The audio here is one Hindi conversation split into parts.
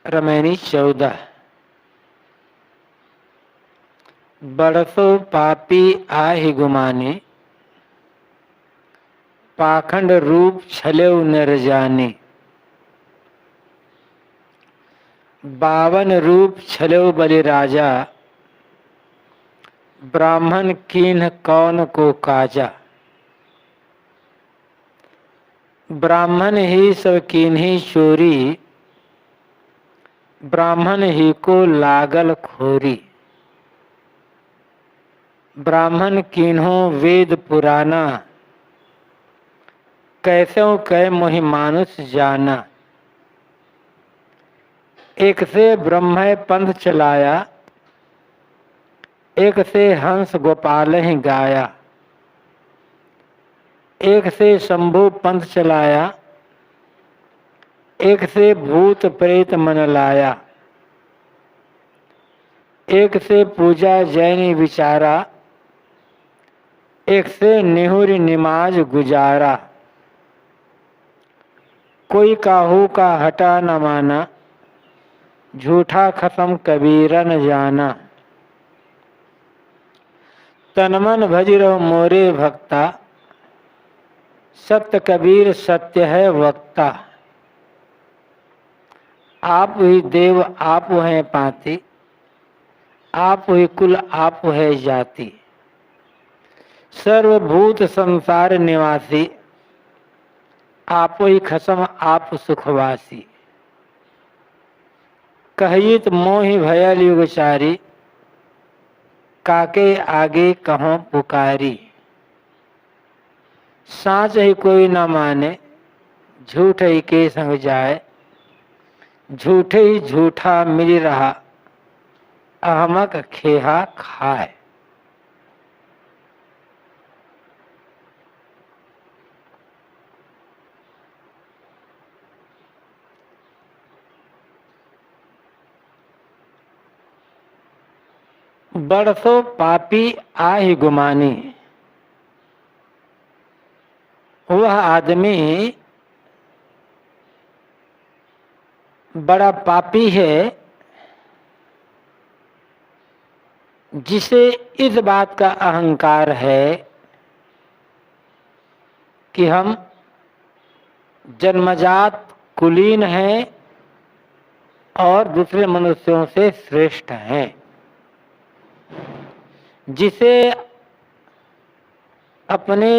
रमैनी 14। बरसो पापी आहि गुमाने, पाखंड रूप छलेउ नर जाने। 52 रूप छलेउ बलि राजा, ब्राह्मण कीन्ह कौन को काजा। ब्राह्मण ही सब कीन्ही चोरी, ब्राह्मण ही को लागल खोरी। ब्राह्मण कीन्हो वेद पुराना, कैसों कै मोहि मानुष जाना। एक से ब्रह्म पंथ चलाया, एक से हंस गोपाल ही गाया। एक से शंभु पंथ चलाया, एक से भूत प्रेत मन लाया। एक से पूजा जैन विचारा, एक से निहुरी निमाज गुजारा। कोई काहू का हटा न माना, झूठा खत्म कबीरा न जाना। तन मन भज रहो मोरे भक्ता, सत्य कबीर सत्य है वक्ता। आप ही देव आप हैं पाती, आप ही कुल आप है जाति। सर्वभूत संसार निवासी, आप ही खसम आप सुखवासी। कहित मोहि भयल युगचारी, काके आगे कहों पुकारी। साँच ही कोई न माने, झूठ ही के संग जाए। झूठे ही झूठा मिल रहा, अहमक खेहा खाए। बरसो पापी आहि गुमानी, वह आदमी बड़ा पापी है जिसे इस बात का अहंकार है कि हम जन्मजात कुलीन हैं और दूसरे मनुष्यों से श्रेष्ठ हैं। जिसे अपने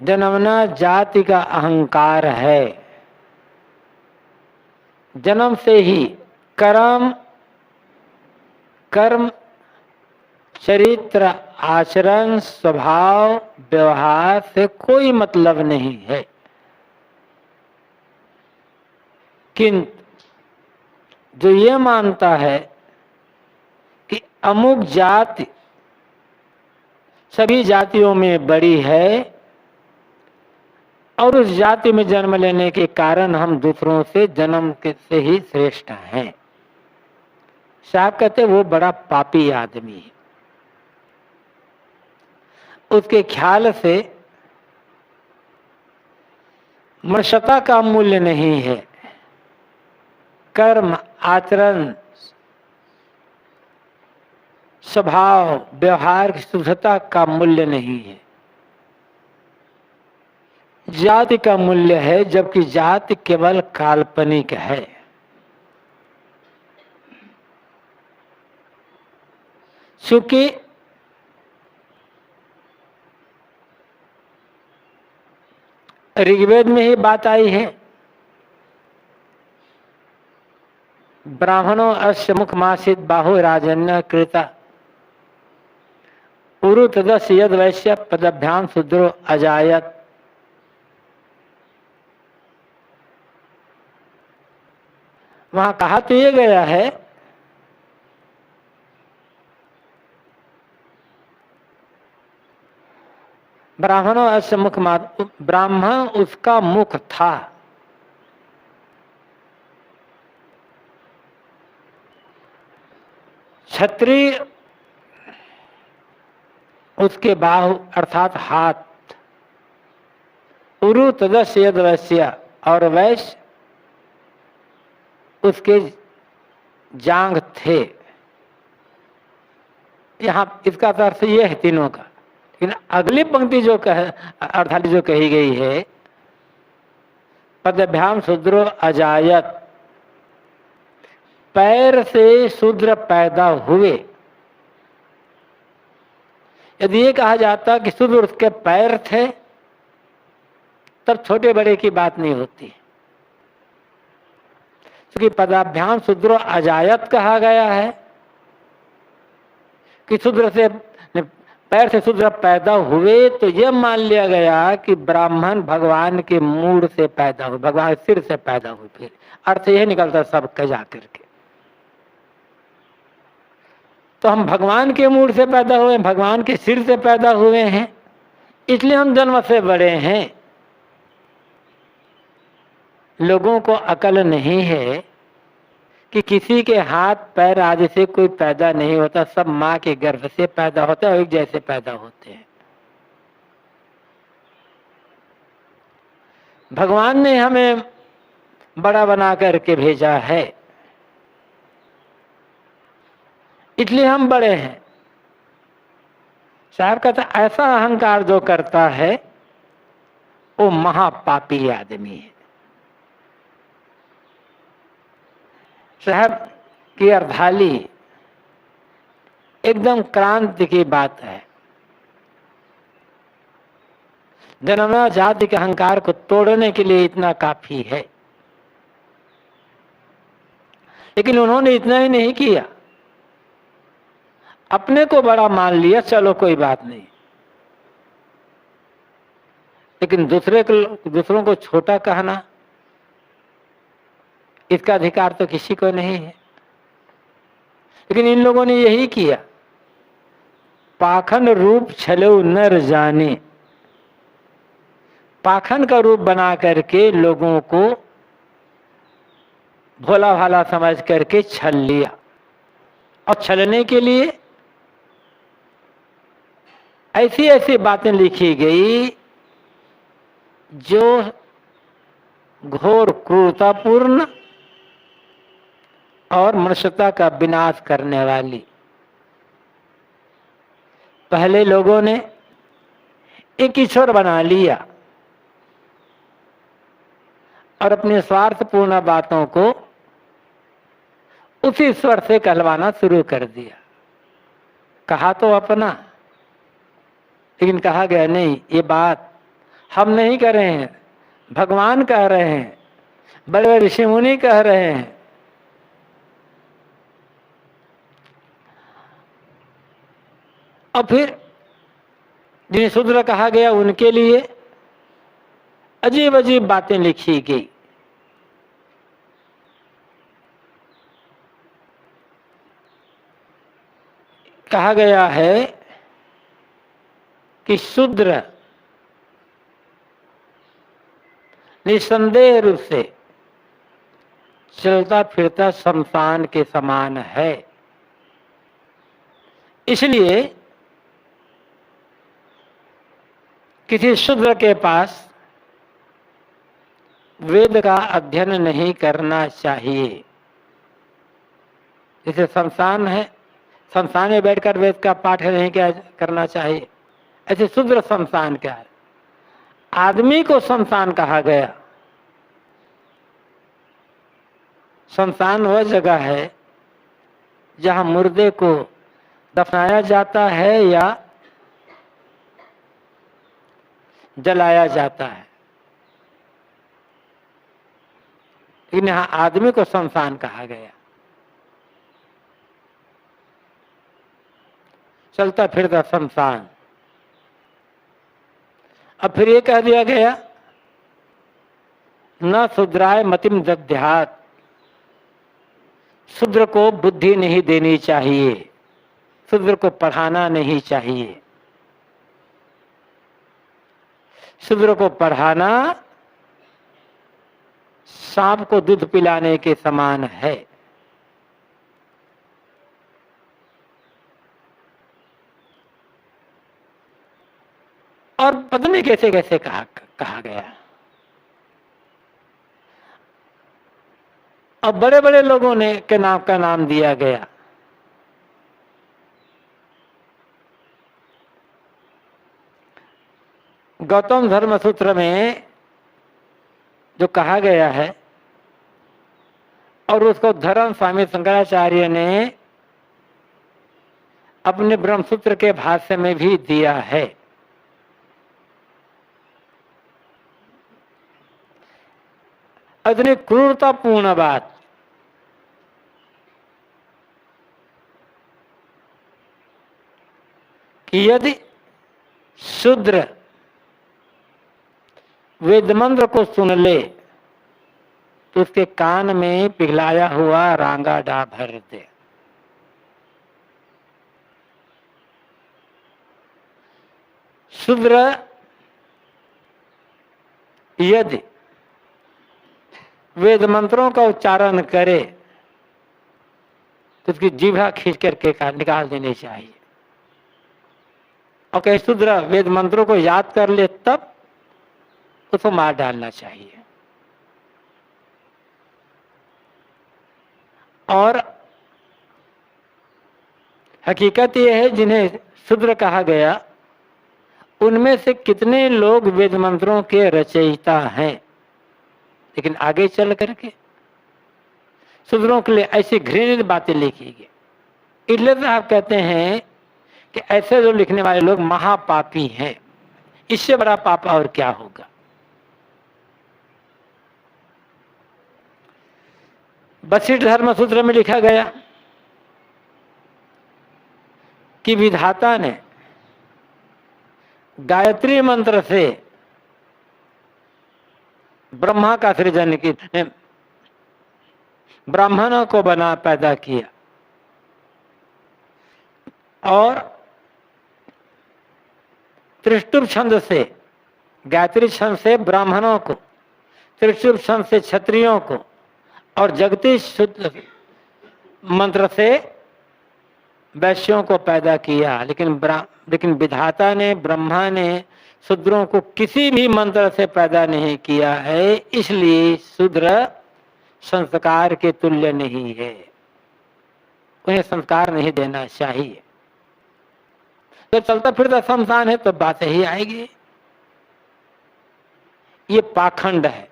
जन्मना जाति का अहंकार है, जन्म से ही कर्म चरित्र आचरण स्वभाव व्यवहार से कोई मतलब नहीं है। किंतु जो ये मानता है कि अमुक जाति सभी जातियों में बड़ी है और उस जाति में जन्म लेने के कारण हम दूसरों से जन्म से ही श्रेष्ठ हैं, साहब कहते वो बड़ा पापी आदमी है। उसके ख्याल से मनुष्यता का मूल्य नहीं है, कर्म आचरण स्वभाव व्यवहार की शुद्धता का मूल्य नहीं है। जाति का मूल्य है, जबकि जाति केवल काल्पनिक है। क्योंकि ऋग्वेद में ही बात आई है, ब्राह्मणों अस्य मुखमासित बाहु राजन्य कृता, उरु तदस्य यद वैश्य पदभ्याम शूद्रो अजायत। वहां कहा तो ये गया है ब्राह्मणों अस्य मुख, ब्राह्मण उसका मुख था। क्षत्रिय उसके बाहु अर्थात हाथ। उरु तदस्य यद वैश्य, और वैश्य उसके जांग थे। यहाँ इसका तो अर्थ ये है तीनों का। लेकिन अगली पंक्ति जो अर्थाली जो कही गई है, पदभ्याम शूद्रो अजायत, पैर से शूद्र पैदा हुए। यदि ये कहा जाता कि शूद्र उसके पैर थे, तब छोटे बड़े की बात नहीं होती, क्योंकि पदाभ्याम शूद्रो अजायत कहा गया है कि शूद्र से पैर से शूद्र पैदा हुए, तो यह मान लिया गया कि ब्राह्मण भगवान के मूड से पैदा हुए, भगवान के सिर से पैदा हुए। फिर अर्थ यह निकलता सब के जाकर के, तो हम भगवान के मूड से पैदा हुए, भगवान के सिर से पैदा हुए हैं, इसलिए हम जन्म से बड़े हैं। लोगों को अकल नहीं है कि किसी के हाथ पैर आदि से कोई पैदा नहीं होता, सब माँ के गर्भ से पैदा होता है, एक जैसे पैदा होते हैं। भगवान ने हमें बड़ा बना करके भेजा है, इसलिए हम बड़े हैं। साहब कहता ऐसा अहंकार जो करता है वो महापापी आदमी है। साहब की अर्धाली एकदम क्रांति की बात है। जन्मना जाति के अहंकार को तोड़ने के लिए इतना काफी है। लेकिन उन्होंने इतना ही नहीं किया, अपने को बड़ा मान लिया, चलो कोई बात नहीं, लेकिन दूसरों को छोटा कहना, इसका अधिकार तो किसी को नहीं है। लेकिन इन लोगों ने यही किया। पाखंड रूप छलो नर जाने, पाखंड का रूप बना करके लोगों को भोला भाला समझ करके छल लिया। और छलने के लिए ऐसी ऐसी बातें लिखी गई जो घोर क्रूरतापूर्ण और मनुष्यता का विनाश करने वाली। पहले लोगों ने एक ईश्वर बना लिया और अपने स्वार्थपूर्ण बातों को उसी ईश्वर से कहलवाना शुरू कर दिया। कहा तो अपना, लेकिन कहा गया नहीं, ये बात हम नहीं कह रहे हैं, भगवान कह रहे हैं, बड़े बड़े ऋषि मुनि कह रहे हैं। और फिर जिन्हें शूद्र कहा गया उनके लिए अजीब अजीब बातें लिखी गई। कहा गया है कि शूद्र निसंदेह रूप से चलता फिरता शमशान के समान है। इसलिए किसी शूद्र के पास वेद का अध्ययन नहीं करना चाहिए। जैसे शमशान है, शमशान में बैठकर वेद का पाठ नहीं क्या करना चाहिए, ऐसे शूद्र शमशान क्या है। आदमी को शमशान कहा गया। शमशान वह जगह है जहां मुर्दे को दफनाया जाता है या जलाया जाता है, लेकिन यहां आदमी को शमशान कहा गया। चलता फिरता शमशान। अब फिर ये कह दिया गया न शूद्राय मतिम दद्यात्, शूद्र को बुद्धि नहीं देनी चाहिए, शूद्र को पढ़ाना नहीं चाहिए। शूद्र को पढ़ाना सांप को दूध पिलाने के समान है। और पता नहीं कैसे कैसे कहा गया। और बड़े बड़े लोगों ने के नाम का नाम दिया गया। गौतम धर्म सूत्र में जो कहा गया है और उसको धर्म स्वामी शंकराचार्य ने अपने ब्रह्मसूत्र के भाष्य में भी दिया है। इतनी क्रूरतापूर्ण बात कि यदि शूद्र वेद मंत्र को सुन ले तो उसके कान में पिघलाया हुआ रांगा डा भर दे। शूद्र यदि वेद मंत्रों का उच्चारण करे तो उसकी जीभा खींच करके निकाल देनी चाहिए। और कहीं शूद्र वेद मंत्रों को याद कर ले तब उसको मार डालना चाहिए। और हकीकत यह है जिन्हें शूद्र कहा गया उनमें से कितने लोग वेद मंत्रों के रचयिता हैं, लेकिन आगे चल करके शूद्रों के लिए ऐसी घृणित बातें लिखी गई। इसलिए तो आप कहते हैं कि ऐसे जो लिखने वाले लोग महापापी हैं। इससे बड़ा पाप और क्या होगा। वशिष्ठ धर्म सूत्र में लिखा गया कि विधाता ने गायत्री मंत्र से ब्रह्मा का सृजन की, ब्राह्मणों को पैदा किया और त्रिष्टुप छंद से, गायत्री छंद से ब्राह्मणों को, त्रिष्टुप छंद से क्षत्रियों को और जगती शुद्ध मंत्र से वैश्यों को पैदा किया। लेकिन विधाता ने, ब्रह्मा ने शूद्रों को किसी भी मंत्र से पैदा नहीं किया है। इसलिए शूद्र संस्कार के तुल्य नहीं है, उन्हें संस्कार नहीं देना चाहिए। जब चलता फिरता शमशान है तो बात ही आएगी। ये पाखंड है।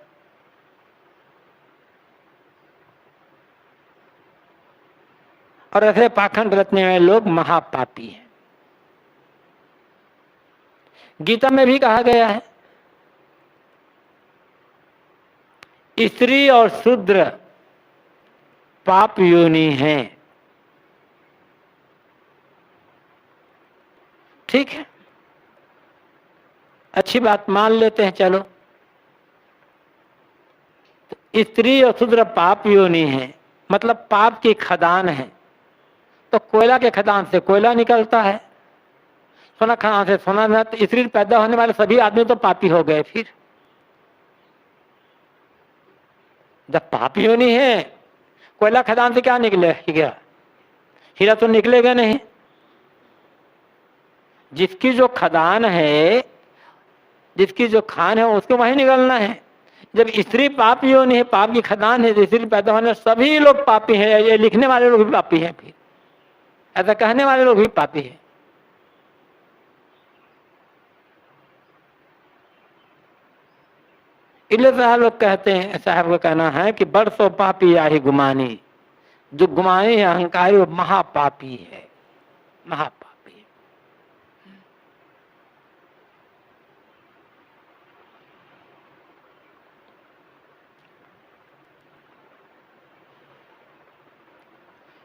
और ऐसे पाखंड रचने वाले लोग महापापी हैं। गीता में भी कहा गया है स्त्री और शूद्र पाप योनि हैं। ठीक है, अच्छी बात मान लेते हैं। चलो, तो स्त्री और शूद्र पाप योनि है, मतलब पाप की खदान है। तो कोयला के खदान से कोयला निकलता है, सोना खदान से सोना न। तो स्त्री पैदा होने वाले सभी आदमी तो पापी हो गए। फिर जब पापी योनि है, कोयला खदान से क्या निकलेगा? हीरा तो निकलेगा नहीं। जिसकी जो खदान है, जिसकी जो खान है, उसको वहीं निकलना है। जब स्त्री पाप योनि है, पाप की खदान है, स्त्री पैदा होने सभी लोग पापी हैं। ये लिखने वाले लोग भी पापी हैं, फिर ऐसा कहने वाले लोग भी पापी हैं। इसलिए साहब लोग कहते हैं, साहब का कहना है कि बरसों पापी आही गुमानी, जो गुमानी है अहंकारी वो महापापी है, महापापी।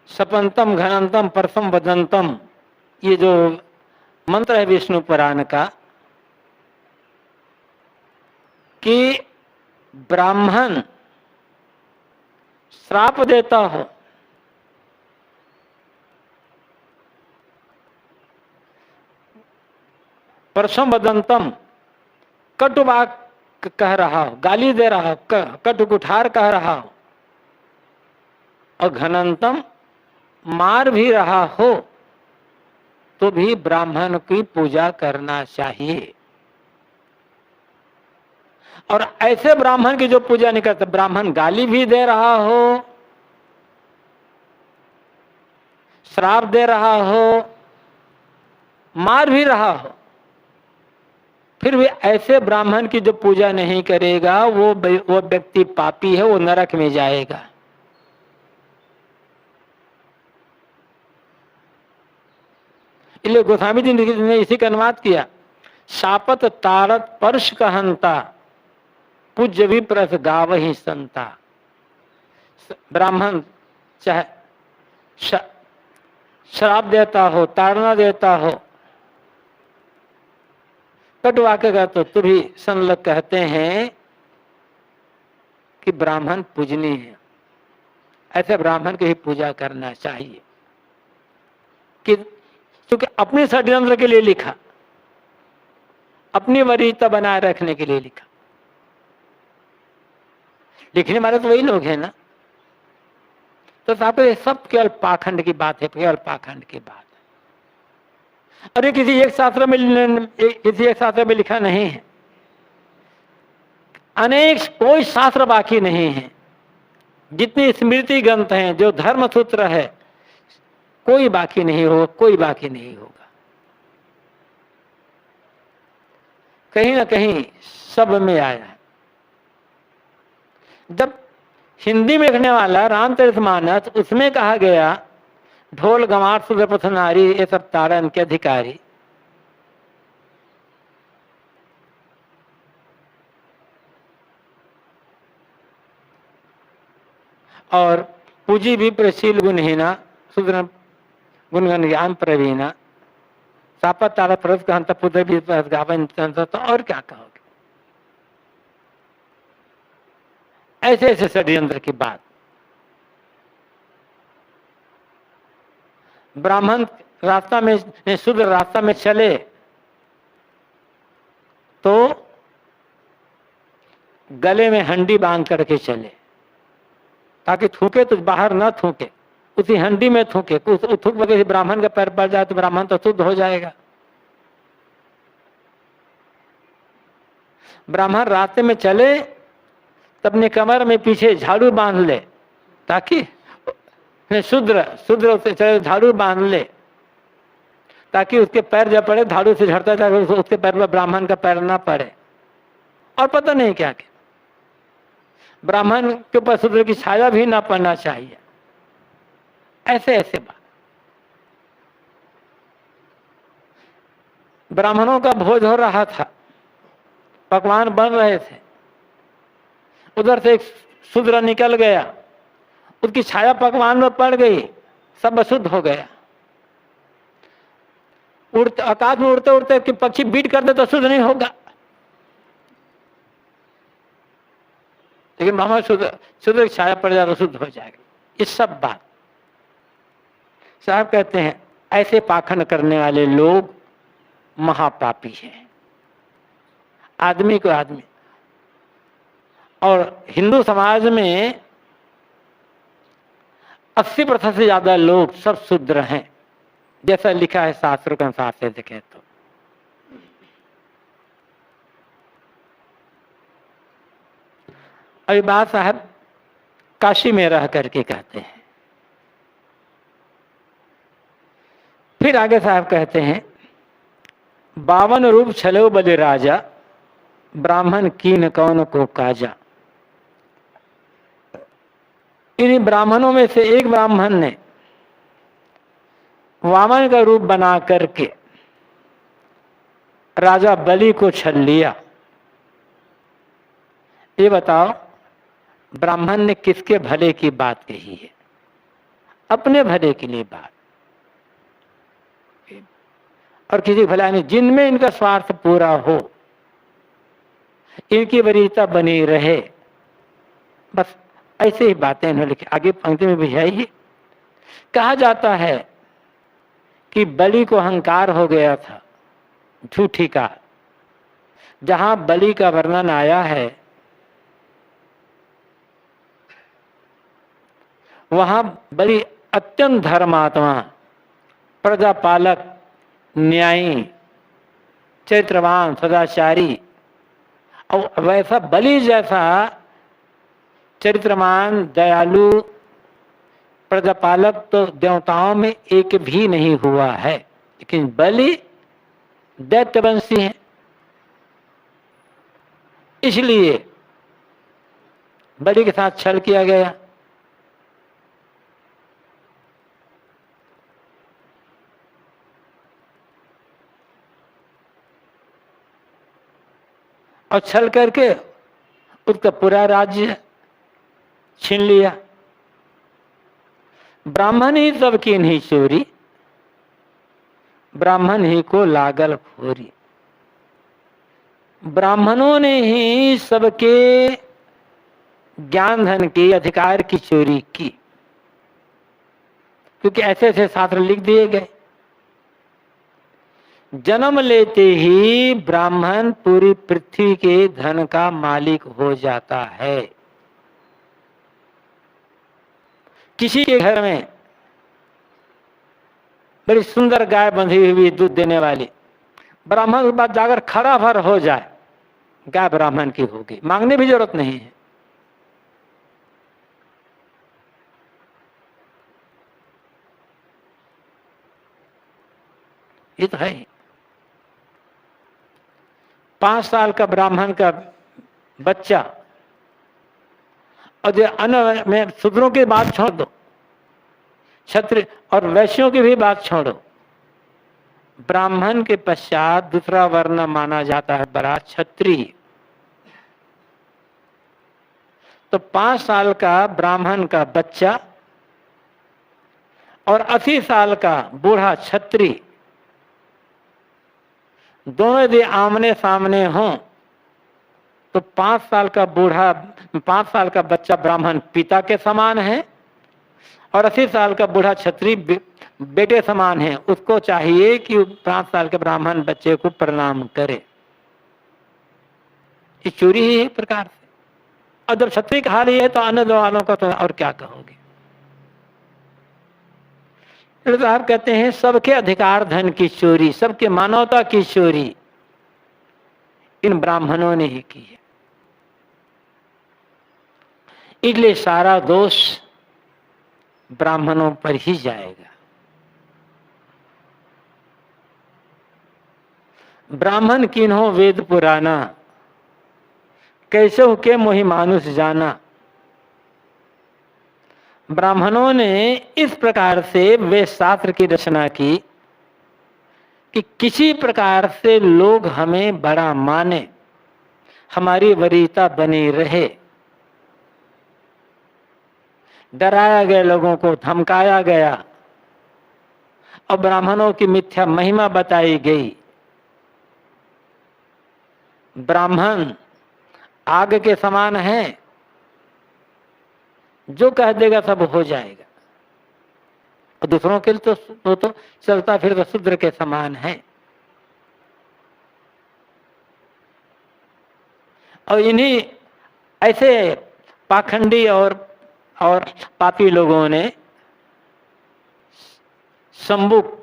सपंतम घनंतम परसम वदंतम, ये जो मंत्र है विष्णु पुराण का, कि ब्राह्मण श्राप देता हो परसम वदंतम, कटु बात कह रहा हो, गाली दे रहा हो, कटु कुठार कह रहा हो, और घनंतम मार भी रहा हो, तो भी ब्राह्मण की पूजा करना चाहिए। और ऐसे ब्राह्मण की जो पूजा नहीं करते, ब्राह्मण गाली भी दे रहा हो श्राप दे रहा हो, मार भी रहा हो, फिर भी ऐसे ब्राह्मण की जो पूजा नहीं करेगा वो व्यक्ति पापी है, वो नरक में जाएगा। इसलिए गोस्वामी जी ने इसी का अनुवाद किया, शापत तारत पर्श कहंता पूज्य विप्रस गाव ही संता। ब्राह्मण चाहे श्राप देता हो, ताड़ना देता हो, कटवा के तो भी संलग कहते हैं कि ब्राह्मण पूजनीय है। ऐसे ब्राह्मण की ही पूजा करना चाहिए कि क्योंकि अपने षड्यंत्र के लिए लिखा, अपनी वरीयता बनाए रखने के लिए लिखा। लिखने वाले तो वही लोग हैं ना। तो साहब ये सब केवल पाखंड की बात है, केवल पाखंड की बात है। अरे किसी एक शास्त्र में लिखा नहीं है, अनेक कोई शास्त्र बाकी नहीं है। जितनी स्मृति ग्रंथ हैं, जो धर्म सूत्र है, कोई बाकी नहीं होगा, कोई बाकी नहीं होगा। कहीं ना कहीं सब में आया है। जब हिंदी में लिखने वाला रामचरितमानस, उसमें कहा गया ढोल गंवार शूद्र पथ नारी ये सब ताड़न के अधिकारी। और पूजी भी प्रशील गुणहीना शूद्र गुणगन ज्ञान प्रवीणा सापत ताड़ा प्रस कहता पुत्र भी गावन। तो और क्या कहोगे? ऐसे ऐसे षड्यंत्र की बात। ब्राह्मण रास्ता में शूद्र रास्ता में चले तो गले में हंडी बांध करके चले, ताकि थूके तो बाहर ना थूके, उसी हंडी में थूके। थूक वगैरह ब्राह्मण का पैर पड़ जाए तो ब्राह्मण तो शुद्ध हो जाएगा। ब्राह्मण रास्ते में चले तो अपने कमर में पीछे झाड़ू बांध ले, ताकि शूद्र चले झाड़ू बांध ले, ताकि उसके पैर जब पड़े झाड़ू से झड़ता जाए, उसके पैर पर ब्राह्मण का पैर ना पड़े। और पता नहीं क्या क्या, ब्राह्मण के ऊपर शूद्र की छाया भी ना पड़ना चाहिए। ऐसे ऐसे बात। ब्राह्मणों का भोज हो रहा था, पकवान बन रहे थे, उधर से एक शूद्र निकल गया, उसकी छाया पकवान में पड़ गई, सब अशुद्ध हो गया। उड़ते आकाश में उड़ते उड़ते कि पक्षी बीट कर दे तो शुद्ध नहीं होगा, लेकिन ब्राह्मण शूद्र की छाया पड़ जाए तो शुद्ध हो जाएगा। ये सब बात साहब कहते हैं, ऐसे पाखंड करने वाले लोग महापापी हैं, आदमी को आदमी। और हिंदू समाज में 80% से ज्यादा लोग सब शूद्र हैं, जैसा लिखा है शास्त्रों के अनुसार से देखें तो। अभी बात साहब काशी में रह करके कहते हैं। फिर आगे साहब कहते हैं, 52 रूप छलो बलि राजा, ब्राह्मण कीन कौन को काजा। इन ब्राह्मणों में से एक ब्राह्मण ने वामन का रूप बना करके राजा बलि को छल लिया। ये बताओ, ब्राह्मण ने किसके भले की बात कही है? अपने भले के लिए बात, और किसी भला नहीं। जिनमें इनका स्वार्थ पूरा हो, इनकी वरीयता बनी रहे, बस ऐसे ही बातें इन्होंने लिखी। आगे पंक्ति में भी है ही, कहा जाता है कि बलि को अहंकार हो गया था झूठी का। जहां बलि का वर्णन आया है वहां बलि अत्यंत धर्मात्मा, प्रजापालक, न्यायी, चरित्रवान, सदाचारी, और वैसा बलि जैसा चरित्रवान, दयालु, प्रजापालक तो देवताओं में एक भी नहीं हुआ है, लेकिन बलि दैत्यवंशी है, इसलिए बलि के साथ छल किया गया। और छल करके उसका पूरा राज्य छीन लिया। ब्राह्मण ही सबकी नहीं चोरी, ब्राह्मण ही को लागल खोरी। ब्राह्मणों ने ही सबके ज्ञान धन की, अधिकार की चोरी की, क्योंकि ऐसे ऐसे शास्त्र लिख दिए गए। जन्म लेते ही ब्राह्मण पूरी पृथ्वी के धन का मालिक हो जाता है। किसी के घर में बड़ी सुंदर गाय बंधी हुई दूध देने वाली, ब्राह्मण के बाद जाकर खड़ा भर हो जाए, गाय ब्राह्मण की होगी, मांगने भी जरूरत नहीं है। ये तो है। 5 साल का ब्राह्मण का बच्चा, और जो अन्न में शूद्रों की बात छोड़ दो, क्षत्रिय और वैश्यों की भी बात छोड़ो, ब्राह्मण के पश्चात दूसरा वर्ण माना जाता है बड़ा क्षत्रिय। तो 5 साल का ब्राह्मण का बच्चा और 80 साल का बूढ़ा क्षत्रिय, दोनों यदि आमने सामने हों तो 5 साल का बूढ़ा, 5 साल का बच्चा ब्राह्मण पिता के समान है, और 80 साल का बूढ़ा क्षत्रिय बेटे समान है। उसको चाहिए कि 5 साल के ब्राह्मण बच्चे को प्रणाम करे। ये चोरी ही है एक प्रकार से। और जब क्षत्रिय का हाल ये है तो अन्य दो वालों का तो और क्या कहोगे। तो आप कहते हैं सबके अधिकार धन की चोरी, सबके मानवता की चोरी इन ब्राह्मणों ने ही की है। इसलिए सारा दोष ब्राह्मणों पर ही जाएगा। ब्राह्मण किन्हो वेद पुराना, कैसे के मोहि मानुष जाना। ब्राह्मणों ने इस प्रकार से वे शास्त्र की रचना की कि किसी प्रकार से लोग हमें बड़ा माने, हमारी वरीयता बनी रहे। डराया गया, लोगों को धमकाया गया और ब्राह्मणों की मिथ्या महिमा बताई गई। ब्राह्मण आग के समान है, जो कह देगा सब हो जाएगा। और दूसरों के लिए तो चलता फिर तो शूद्र के समान है। और इन्हीं ऐसे पाखंडी और पापी लोगों ने संबुक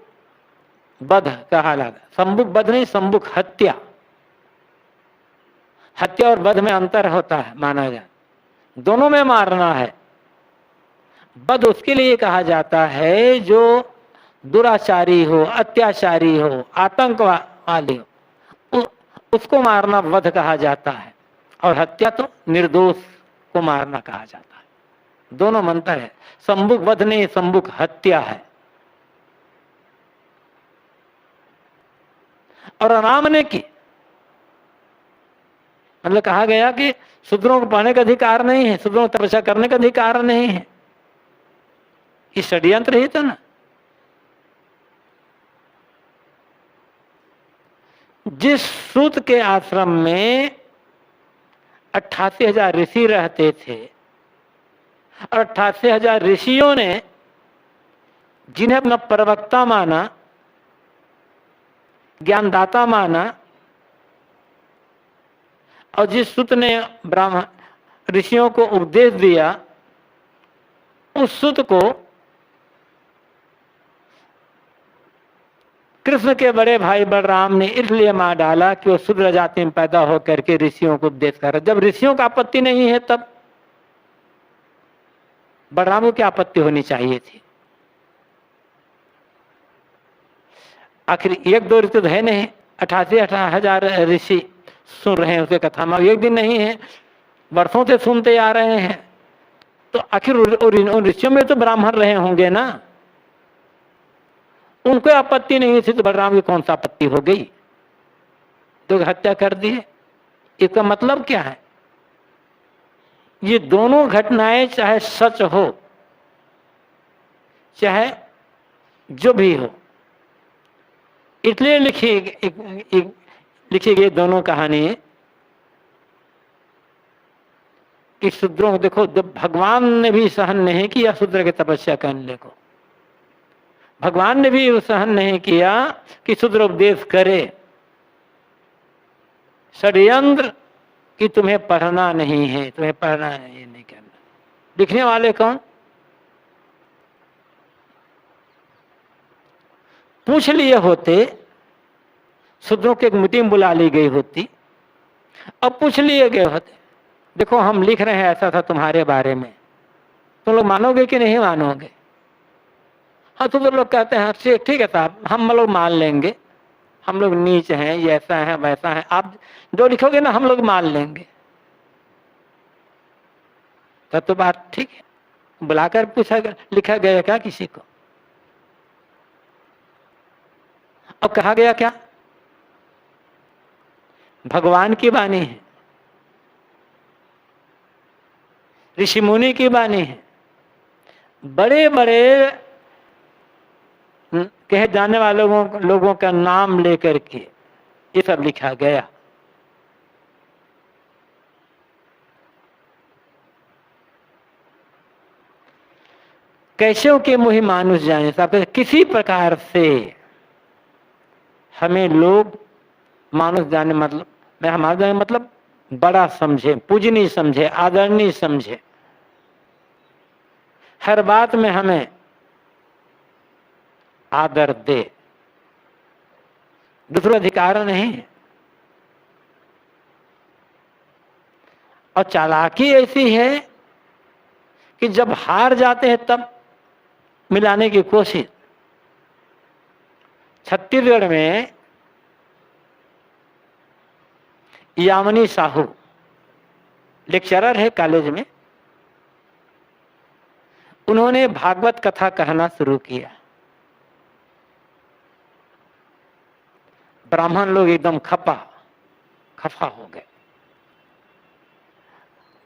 वध कहा लगा। संबुक वध नहीं, संबुक हत्या। हत्या और वध में अंतर होता है, माना जाए दोनों में मारना है। वध उसके लिए कहा जाता है जो दुराचारी हो, अत्याचारी हो, आतंकवादी हो, उसको मारना वध कहा जाता है। और हत्या तो निर्दोष को मारना कहा जाता है। दोनों में अंतर है। संबुक वध नहीं, संबुक हत्या है। और राम ने की, मतलब कहा गया कि शूद्रों को पढ़ने का अधिकार नहीं है, शूद्रों को तपस्या करने का अधिकार नहीं है। ये षड्यंत्र ही तो ना। जिस सूत के आश्रम में 88,000 ऋषि रहते थे और 88,000 ऋषियों ने जिन्हें अपना प्रवक्ता माना, ज्ञानदाता माना, और जिस सूत ने ब्राह्मण ऋषियों को उपदेश दिया, उस सूत को कृष्ण के बड़े भाई बलराम ने इसलिए मार डाला कि वो शूद्र जाति में पैदा होकर के ऋषियों को उपदेश कर रहे। जब ऋषियों का आपत्ति नहीं है तब बलराम को क्या आपत्ति होनी चाहिए थी? आखिर एक दो ऋतु तो है नहीं, 88,000 ऋषि सुन रहे हैं उसके कथा में, एक दिन नहीं है, वर्षों से सुनते आ रहे हैं। तो आखिर उन ऋषियों में तो ब्राह्मण रहे होंगे ना, उनको आपत्ति नहीं थी तो बलराम की कौन सा आपत्ति हो गई? तो हत्या कर दिए। इसका मतलब क्या है? ये दोनों घटनाएं चाहे सच हो चाहे जो भी हो, इसलिए लिखी गई दोनों कहानी कि शूद्रों को देखो, जब भगवान ने भी सहन नहीं किया शूद्र की तपस्या करने को, भगवान ने भी सहन नहीं किया कि शूद्र उपदेश करे, षड्यंत्र कि तुम्हें पढ़ना नहीं है, तुम्हें पढ़ना नहीं करना। लिखने वाले कौन? पूछ लिए होते, शूद्रों की एक मीटिंग बुला ली गई होती, अब पूछ लिए गए होते, देखो हम लिख रहे हैं ऐसा था तुम्हारे बारे में, तुम लोग मानोगे कि नहीं मानोगे? हाँ, तो लोग कहते हैं ठीक है साहब, हम लोग मान लेंगे, हम लोग नीच हैं, ये ऐसा है वैसा है, आप जो लिखोगे ना हम लोग मान लेंगे। तब तो बात ठीक है, बुलाकर पूछा लिखा गया क्या किसी को? अब कहा गया क्या? भगवान की वाणी है, ऋषि मुनि की वाणी है, बड़े बड़े कहे जाने वाले लोगों का नाम लेकर के ये सब लिखा गया। कैसे के मुहि मानुष जाने, साहब किसी प्रकार से हमें लोग मानुष जाने मतलब, मैं हमारा जाने मतलब बड़ा समझे, पूजनीय समझे, आदरणीय समझे, हर बात में हमें आदर दे, दूसरा अधिकार नहीं। और चालाकी ऐसी है कि जब हार जाते हैं तब मिलाने की कोशिश। छत्तीसगढ़ में यामिनी साहू लेक्चरर है कॉलेज में, उन्होंने भागवत कथा कहना शुरू किया। ब्राह्मण लोग एकदम खफा हो गए,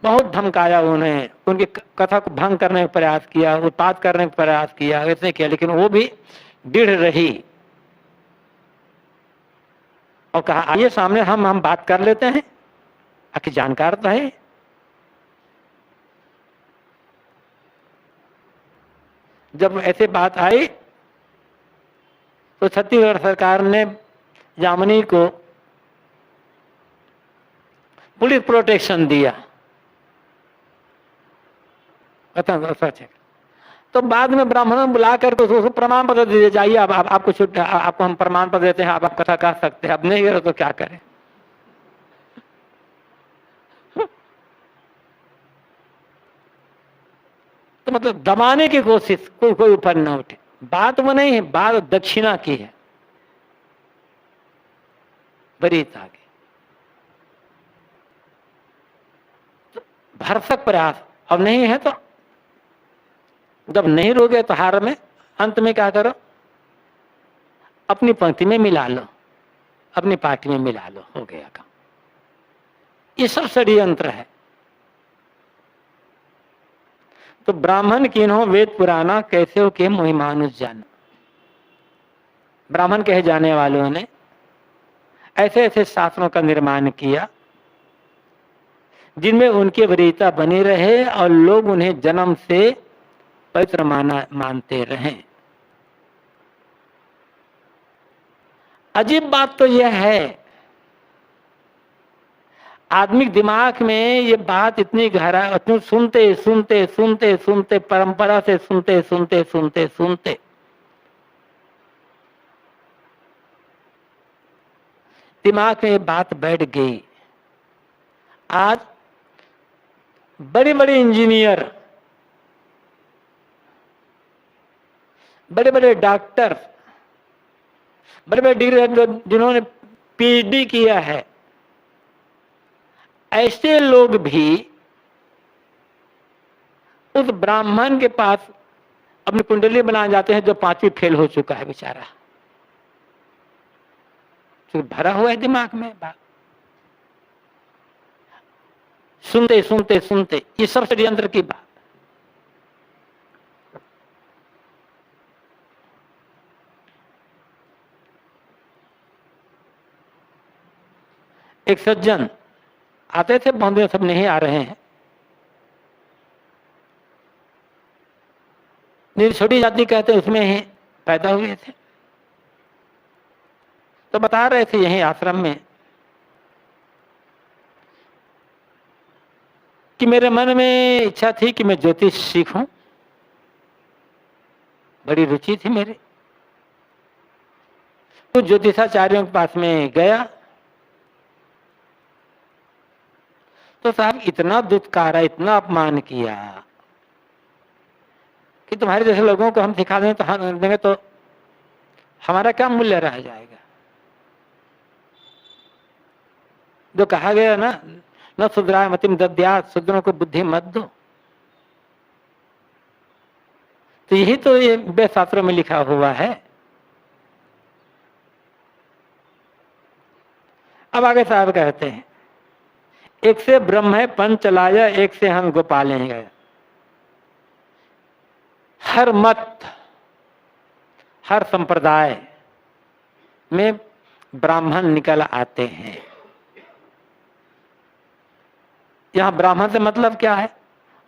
बहुत धमकाया उन्हें, उनकी कथा को भंग करने का प्रयास किया, उत्पात करने का प्रयास किया, ऐसे किया, लेकिन वो भी दृढ़ रही और कहा आइए सामने हम बात कर लेते हैं, आखिर जानकार तो है। जब ऐसे बात आई तो छत्तीसगढ़ सरकार ने यामिनी को पुलिस प्रोटेक्शन दिया। तो बाद में ब्राह्मणों बुला कर तो उसको प्रमाण पत्र दे जाइए, आपको हम प्रमाण पत्र देते हैं, आप कथा कह सकते हैं, अब नहीं करो तो क्या करें। तो मतलब दबाने की कोशिश, कोई ऊपर न उठे। बात वो नहीं है, बात दक्षिणा की है, वरीयता की। तो भरसक प्रयास, अब नहीं है तो जब नहीं रोगे तो हार में अंत में क्या करो, अपनी पंक्ति में मिला लो, अपनी पार्टी में मिला लो, हो गया काम। ये सब षड्यंत्र है। तो ब्राह्मण किन्हों वेद पुराना, कैसे हो के मोहि मानुष जाना। ब्राह्मण कहे जाने वालों ने ऐसे ऐसे शास्त्रों का निर्माण किया जिनमें उनकी वरीयता बनी रहे और लोग उन्हें जन्म से पवित्र मानते रहे। अजीब बात तो यह है, आदमी दिमाग में ये बात इतनी गहरा, सुनते सुनते सुनते सुनते परंपरा से सुनते सुनते सुनते सुनते दिमाग में ये बात बैठ गई। आज बड़े बड़े इंजीनियर बड़े बड़े डॉक्टर, बड़े बड़े डिग्री जिन्होंने पीएचडी किया है, ऐसे लोग भी उस ब्राह्मण के पास अपनी कुंडली बनाए जाते हैं जो 5वीं फेल हो चुका है बेचारा, तो भरा हुआ है दिमाग में बात। सुनते सुनते सुनते ये सब षड्यंत्र की बात। एक सज्जन आते थे, बहुत दिन सब नहीं आ रहे हैं, छोटी जाति कहते उसमें ही पैदा हुए थे, तो बता रहे थे यहीं आश्रम में कि मेरे मन में इच्छा थी कि मैं ज्योतिष सीखूं, बड़ी रुचि थी मेरी। तो ज्योतिषाचार्यों के पास में गया तो साहब इतना दुत्कारा, इतना अपमान किया कि तुम्हारे जैसे लोगों को हम सिखा दें तो हम देंगे तो हमारा क्या मूल्य रह जाएगा। जो कहा गया ना, न शुद्राय मतिम दद्यात्, शूद्रों को बुद्धि मत दो, तो यही तो ये वेद शास्त्रों में लिखा हुआ है। अब आगे साहब कहते हैं, एक से ब्रह्म है पंचलाय, एक से हम गोपाल गए। हर मत, हर संप्रदाय में ब्राह्मण निकल आते हैं। यहाँ ब्राह्मण से मतलब क्या है,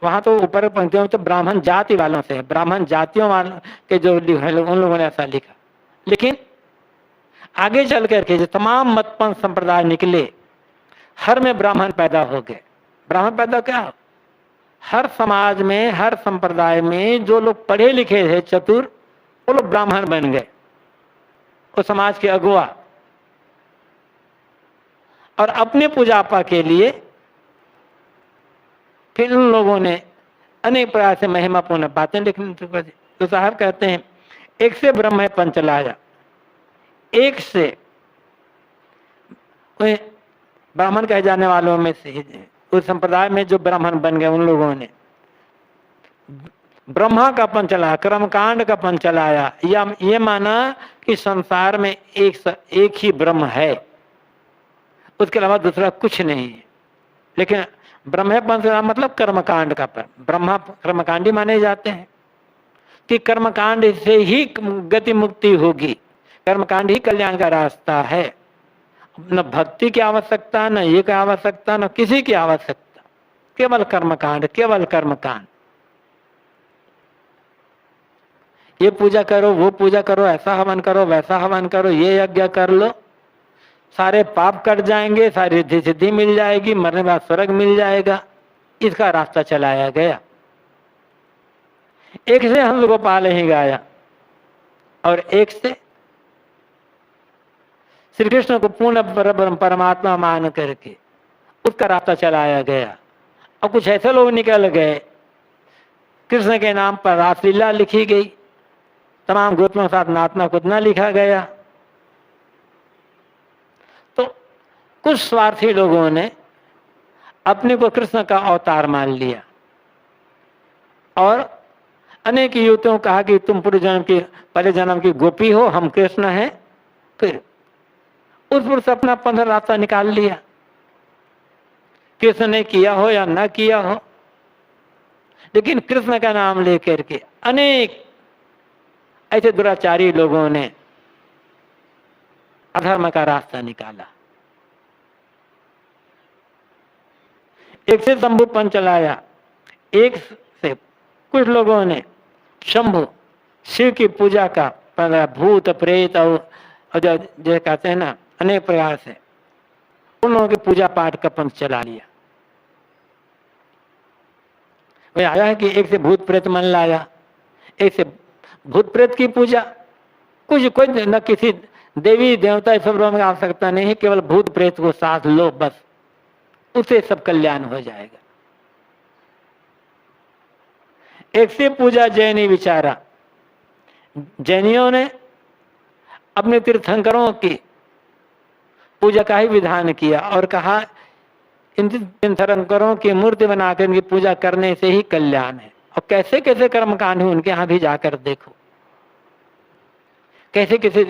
वहां तो ऊपर पंक्तियों में तो ब्राह्मण जाति वालों से है, ब्राह्मण जातियों वालों के जो उन लोगों ने ऐसा लिखा। लेकिन आगे चल करके जो तमाम मत पंथ संप्रदाय निकले, हर में ब्राह्मण पैदा हो गए। ब्राह्मण पैदा क्या हो, हर समाज में, हर संप्रदाय में जो लोग पढ़े लिखे थे, चतुर, वो लोग ब्राह्मण बन गए, वो समाज के अगुआ। और अपने पूजापा के लिए फिर उन लोगों ने अनेक प्रकार से महिमापूर्ण बातें लिखनी शुरू कर दी। तो साहब कहते हैं, एक से ब्रह्म है पंचलाया, एक से ब्राह्मण कहे जाने वालों में से उस संप्रदाय में जो ब्राह्मण बन गए, उन लोगों ने ब्रह्मा का पन चलाया, कर्मकांड का पन चलाया, या ये माना कि संसार में एक ही ब्रह्म है, उसके अलावा दूसरा कुछ नहीं है। लेकिन ब्रह्म पंच मतलब कर्मकांड का पर, ब्रह्मा कर्मकांडी माने जाते हैं कि कर्मकांड से ही गति मुक्ति होगी, कर्मकांड ही कल्याण का रास्ता है। न भक्ति की आवश्यकता, न ये की आवश्यकता, न किसी की आवश्यकता, केवल कर्मकांड, केवल कर्मकांड। ये पूजा करो, वो पूजा करो, ऐसा हवन करो, वैसा हवन करो, ये यज्ञ कर लो, सारे पाप कट जाएंगे, सारी रिद्धि सिद्धि मिल जाएगी, मरने के बाद स्वर्ग मिल जाएगा, इसका रास्ता चलाया गया। एक से हंस गोपाल ही गाया और एक से श्री कृष्ण को पूर्ण परमात्मा मान करके उसका रास्ता चलाया गया। और कुछ ऐसे लोग निकल गए, कृष्ण के नाम पर रासलीला लिखी गई, तमाम गोपियों के साथ नाचना कूदना लिखा गया। तो कुछ स्वार्थी लोगों ने अपने को कृष्ण का अवतार मान लिया और अनेक युवतियों कहा कि तुम पूर्व जन्म की, पहले जन्म की गोपी हो, हम कृष्ण हैं। फिर उस पुरुष अपना 15 रास्ता निकाल लिया, कृष्ण ने किया हो या न किया हो, लेकिन कृष्ण का नाम लेकर के अनेक ऐसे दुराचारी लोगों ने अधर्म का रास्ता निकाला। एक से शंभु पंच चलाया, एक से कुछ लोगों ने शंभु शिव की पूजा का भूत प्रेत और जो कहते हैं ना अनेक प्रकार से उन लोगों की पूजा पाठ का पंथ चला लिया। वह आया है कि एक से भूत प्रेत मन लाया, एक से भूत प्रेत की पूजा, कुछ कोई न किसी देवी देवता सब की आवश्यकता नहीं है, केवल भूत प्रेत को साथ लो बस, उससे सब कल्याण हो जाएगा। एक से पूजा जैनी विचारा, जैनियों ने अपने तीर्थंकरों की पूजा का ही विधान किया और कहा इन तीर्थंकरों की मूर्ति बनाकर इनकी पूजा करने से ही कल्याण है। और कैसे कैसे कर्मकांड हुए उनके यहाँ भी जाकर देखो, कैसे कैसे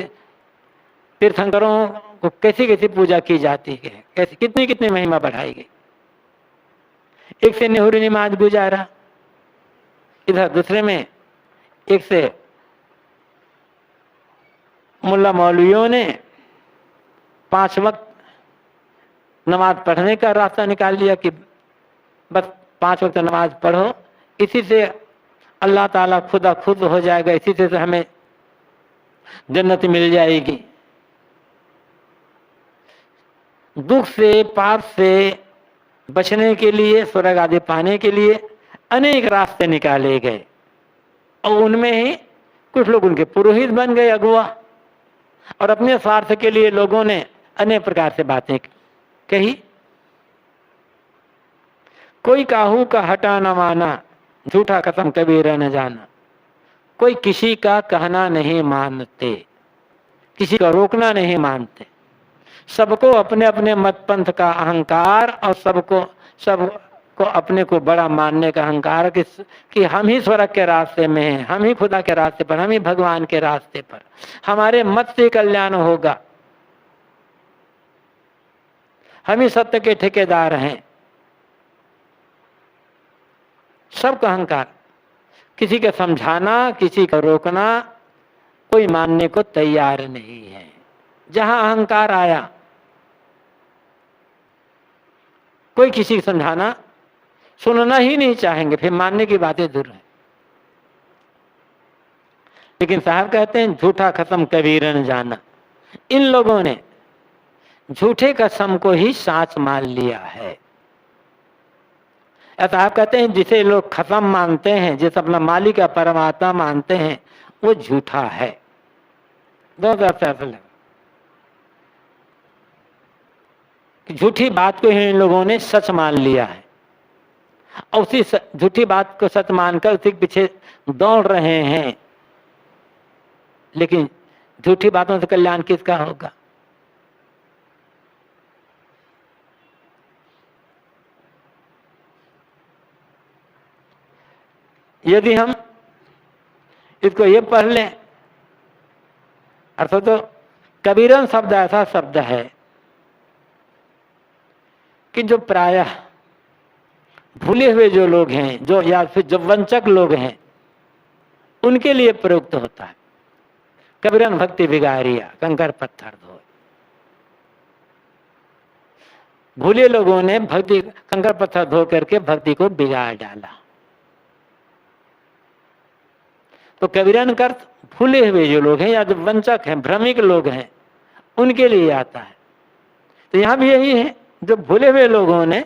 तीर्थंकरों को कैसी कैसी पूजा की जाती है, कैसे कितनी कितनी महिमा बढ़ाई गई। एक से नेहरू नमाज गुजारा, इधर दूसरे में एक से मुल्ला मौलवियों ने 5 वक्त नमाज पढ़ने का रास्ता निकाल लिया कि बस 5 वक्त नमाज पढ़ो, इसी से अल्लाह ताला खुदा खुद हो जाएगा, इसी से हमें जन्नत मिल जाएगी। दुख से पाप से बचने के लिए, स्वर्ग आदि पाने के लिए अनेक रास्ते निकाले गए और उनमें ही कुछ लोग उनके पुरोहित बन गए, अगुआ, और अपने स्वार्थ के लिए लोगों ने अनेक प्रकार से बातें कही। कोई काहू का हटा न माना, झूठा कसम कबीर न जाना। कोई किसी का कहना नहीं मानते, किसी का रोकना नहीं मानते। सबको अपने अपने मत पंथ का अहंकार और सबको अपने को बड़ा मानने का अहंकार कि हम ही स्वर्ग के रास्ते में हैं, हम ही खुदा के रास्ते पर, हम ही भगवान के रास्ते पर, हमारे मत से कल्याण होगा, हम ही सत्य के ठेकेदार हैं। सबका अहंकार, किसी का समझाना, किसी का रोकना कोई मानने को तैयार नहीं है। जहां अहंकार आया, कोई किसी को समझाना सुनना ही नहीं चाहेंगे, फिर मानने की बातें दूर है। लेकिन साहब कहते हैं झूठा कसम कबीर न जाना। इन लोगों ने झूठे कसम को ही साच मान लिया है। साहब कहते हैं जिसे लोग कसम मानते हैं, जिसे अपना मालिक या परमात्मा मानते हैं, वो झूठा है। झूठी बात को ही इन लोगों ने सच मान लिया है और उसी झूठी बात को सच मानकर उसी के पीछे दौड़ रहे हैं। लेकिन झूठी बातों से कल्याण किसका होगा? यदि हम इसको ये पढ़ लें, अर्थात तो कबीरन शब्द ऐसा शब्द है कि जो प्रायः भूले हुए जो लोग हैं, जो या फिर जो वंचक लोग हैं, उनके लिए प्रयुक्त होता है। कबीरन भक्ति बिगाड़िया कंकर पत्थर धोए। भूले लोगों ने भक्ति कंकर पत्थर धो करके भक्ति को बिगाड़ डाला। तो कबीरन का अर्थ भूले हुए जो लोग हैं या जो वंचक हैं, भ्रमिक लोग हैं, उनके लिए आता है। तो यहां भी यही है, जो भूले हुए लोगों ने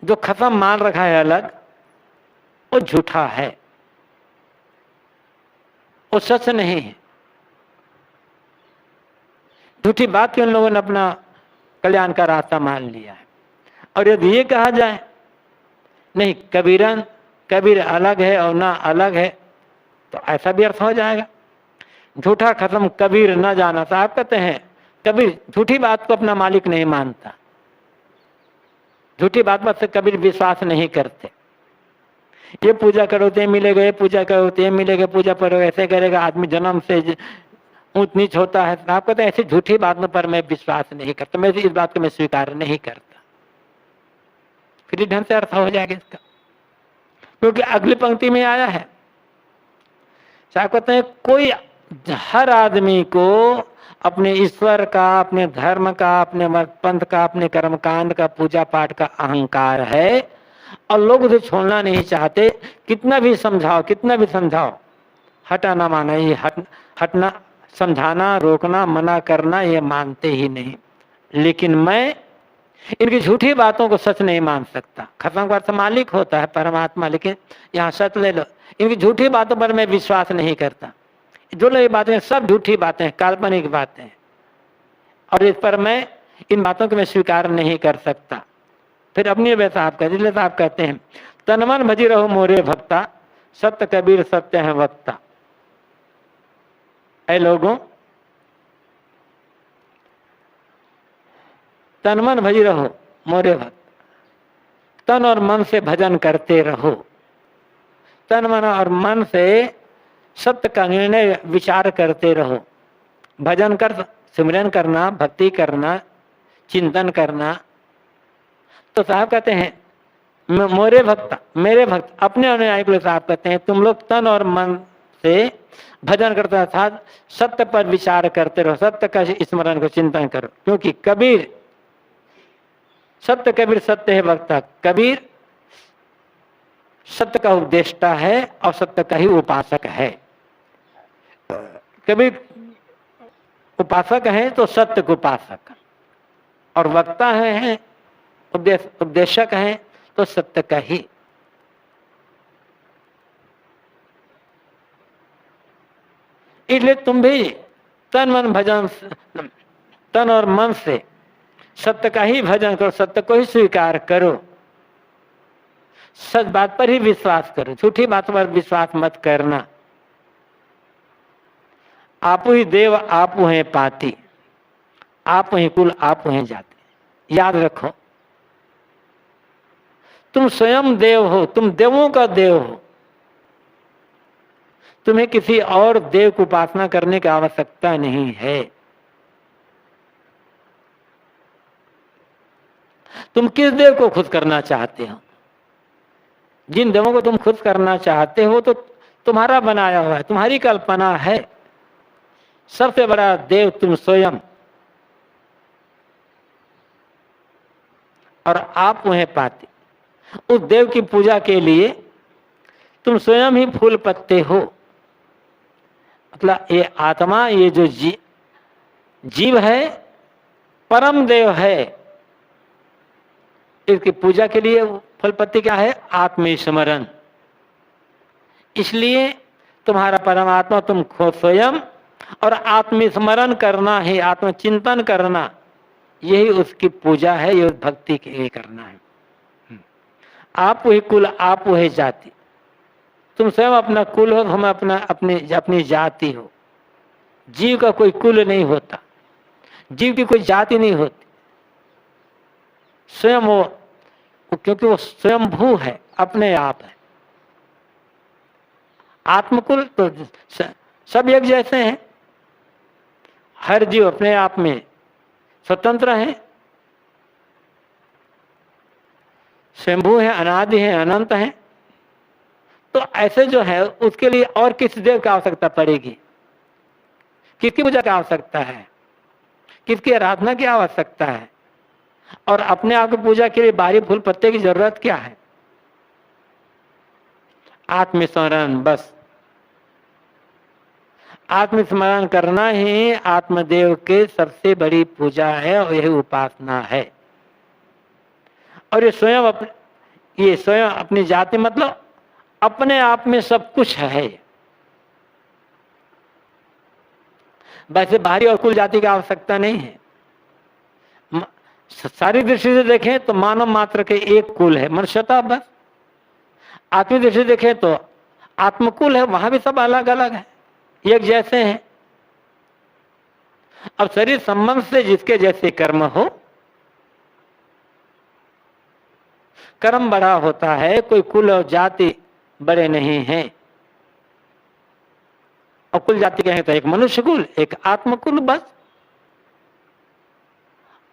जो खत्म मान रखा है अलग, वो झूठा है, वो सच नहीं है। झूठी बात के उन लोगों ने अपना कल्याण का रास्ता मान लिया है। और यदि ये कहा जाए नहीं कबीर अलग है और ना अलग है, तो ऐसा भी अर्थ हो जाएगा। झूठा खत्म कबीर न जाना। साहब कहते हैं कबीर झूठी बात को अपना मालिक नहीं मानता, झूठी बात पर से कबीर विश्वास नहीं करते। ये पूजा करो तो ये मिलेगा, ये पूजा करो तो ये मिलेगा, पूजा करो ऐसे करेगा, आदमी जन्म से ऊंच नीच होता है। आप कहते हैं ऐसी झूठी बातों पर मैं विश्वास नहीं करता, मैं इस बात को मैं स्वीकार नहीं करता। फिर ढंग से अर्थ हो जाएगा इसका, क्योंकि अगली पंक्ति में आया है। साहब कहते हैं कोई हर आदमी को अपने ईश्वर का, अपने धर्म का, अपने पंथ का, अपने कर्मकांड का, पूजा पाठ का अहंकार है और लोग उसे छोड़ना नहीं चाहते। कितना भी समझाओ हटा ना माना, ये हटना, समझाना, रोकना, मना करना, ये मानते ही नहीं। लेकिन मैं इनकी झूठी बातों को सच नहीं मान सकता। खत्म का अर्थ मालिक होता है परमात्मा, लेकिन यहाँ सच ले लो, इनकी झूठी बातों पर मैं विश्वास नहीं करता। जो लोग ये बातें सब झूठी बातें, काल्पनिक बातें, और इस पर मैं इन बातों को मैं स्वीकार नहीं कर सकता। फिर अपनी साहब कहते हैं तन मन भजी रहो मोरे भक्ता, सत्य कबीर सत्य है वक्ता। ऐ लोगों, तन मन भजी रहो मोरे भक्त, तन और मन से भजन करते रहो। तन मन और मन से सत्य का निर्णय विचार करते रहो। भजन कर, सिमरन करना, भक्ति करना, चिंतन करना। तो साहब कहते हैं मोरे भक्त, मेरे भक्त, अपने अनुयायी को साहब कहते हैं तुम लोग तन और मन से भजन करते अर्थात सत्य पर विचार करते रहो, सत्य का स्मरण को चिंतन करो। क्योंकि कबीर सत्य कबीर सत्य है वक्ता, कबीर सत्य का उपदेष्टा है और सत्य का ही उपासक है। कबीर उपासक है तो सत्य को उपासक, और वक्ता है उपदेशक है तो सत्य का ही। इसलिए तुम भी तन मन भजन, तन और मन से सत्य का ही भजन करो, सत्य को ही स्वीकार करो, सच बात पर ही विश्वास करो, झूठी बात पर विश्वास मत करना। आपु ही देव आपु हैं पाती, आप ही कुल आप हैं जाति। याद रखो तुम स्वयं देव हो, तुम देवों का देव हो। तुम्हें किसी और देव की उपासना करने की आवश्यकता नहीं है। तुम किस देव को खुद करना चाहते हो? जिन देवों को तुम खुद करना चाहते हो तो तुम्हारा बनाया हुआ है, तुम्हारी कल्पना है। सबसे बड़ा देव तुम स्वयं, और आप उन्हें पाते। उस देव की पूजा के लिए तुम स्वयं ही फूल पत्ते हो। मतलब ये आत्मा, ये जो जीव है, परम देव है। इसकी पूजा के लिए फल पत्ती क्या है? आत्मस्मरण। इसलिए तुम्हारा परमात्मा तुम खो स्वयं, और आत्मस्मरण करना है, आत्मचिंतन करना, यही उसकी पूजा है, ये भक्ति के लिए करना है। आप ही कुल आप ही जाति। तुम स्वयं अपना कुल हो, हम अपनी जाति हो। जीव का कोई कुल नहीं होता, जीव की कोई जाति नहीं होती। स्वयं वो, क्योंकि वो स्वयंभू है, अपने आप है। आत्मकुल तो सब एक जैसे हैं, हर जीव अपने आप में स्वतंत्र है, स्वयंभू है, अनादि है, अनंत है। तो ऐसे जो है उसके लिए और किस देव की आवश्यकता पड़ेगी? किसकी पूजा की आवश्यकता है? किसकी आराधना की आवश्यकता है? और अपने आप की पूजा के लिए बारी फूल पत्ते की जरूरत क्या है? आत्मस्मरण, बस आत्मस्मरण करना ही आत्मदेव के सबसे बड़ी पूजा है और यही उपासना है। और ये स्वयं अपनी जाति, मतलब अपने आप में सब कुछ है। वैसे बाहरी और कुल जाति की आवश्यकता नहीं है। सारी दृष्टि से देखें तो मानव मात्र के एक कुल है, मनुष्यता बस। आत्मी दृष्टि से देखें तो आत्मकुल है, वहां भी सब अलग अलग है, एक जैसे हैं। अब शरीर संबंध से जिसके जैसे कर्म हो, कर्म बड़ा होता है, कोई कुल और जाति बड़े नहीं हैं। और कुल जाति कहें तो एक मनुष्य कुल, एक आत्मकुल, बस।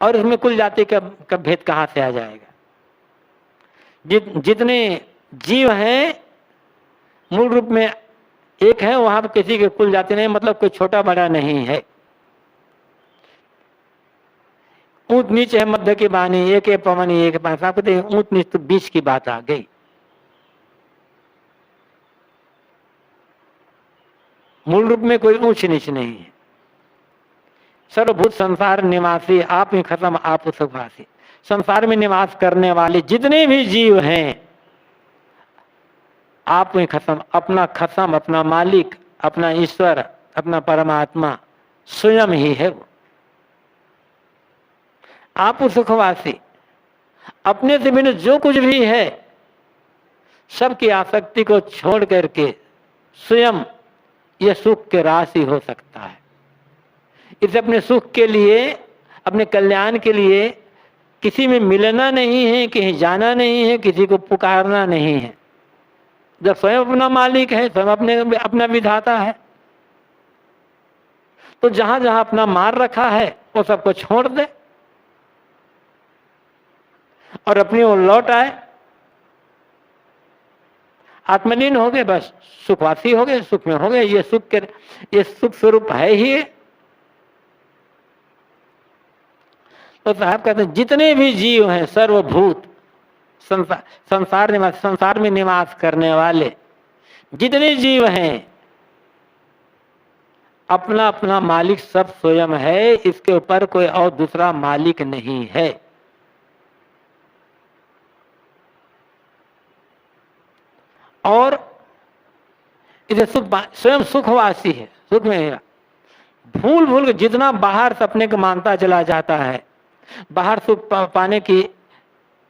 और इसमें कुल जाति का भेद कहां से आ जाएगा? जितने जीव हैं मूल रूप में एक है, वहां पर किसी के कुल जाति नहीं, मतलब कोई छोटा बड़ा नहीं है। ऊंच नीच है मध्य की बानी, एक है पवनी एक पास। आपको देखिए ऊंच नीच तो बीच की बात आ गई। मूल रूप में कोई ऊंच नीच नहीं है। सर्वभूत संसार निवासी, आप ही खत्म आप सुखवासी। संसार में निवास करने वाले जितने भी जीव हैं, आप ही खत्म, अपना मालिक, अपना ईश्वर, अपना परमात्मा स्वयं ही है वो। आप सुखवासी। अपने से बिना जो कुछ भी है सबकी आसक्ति को छोड़ करके स्वयं यह सुख के राशि हो सकता है। इसे अपने सुख के लिए, अपने कल्याण के लिए किसी में मिलना नहीं है, कहीं जाना नहीं है, किसी को पुकारना नहीं है। जब स्वयं अपना मालिक है, स्वयं अपना विधाता है, तो जहां जहां अपना मार रखा है वो सबको छोड़ दे और अपनी ओर लौट आए। आत्मलीन हो गए, बस सुखवासी हो गए, सुख में हो गए। ये सुख स्वरूप है ही। तो साहब कहते हैं जितने भी जीव हैं, सर्वभूत, संसार में निवास करने वाले जितने जीव हैं, अपना अपना मालिक सब स्वयं है। इसके ऊपर कोई और दूसरा मालिक नहीं है। और इसे स्वयं सुखवासी है, सुख में है। भूल भूल के जितना बाहर सपने को मानता चला जाता है, बाहर सुख पाने की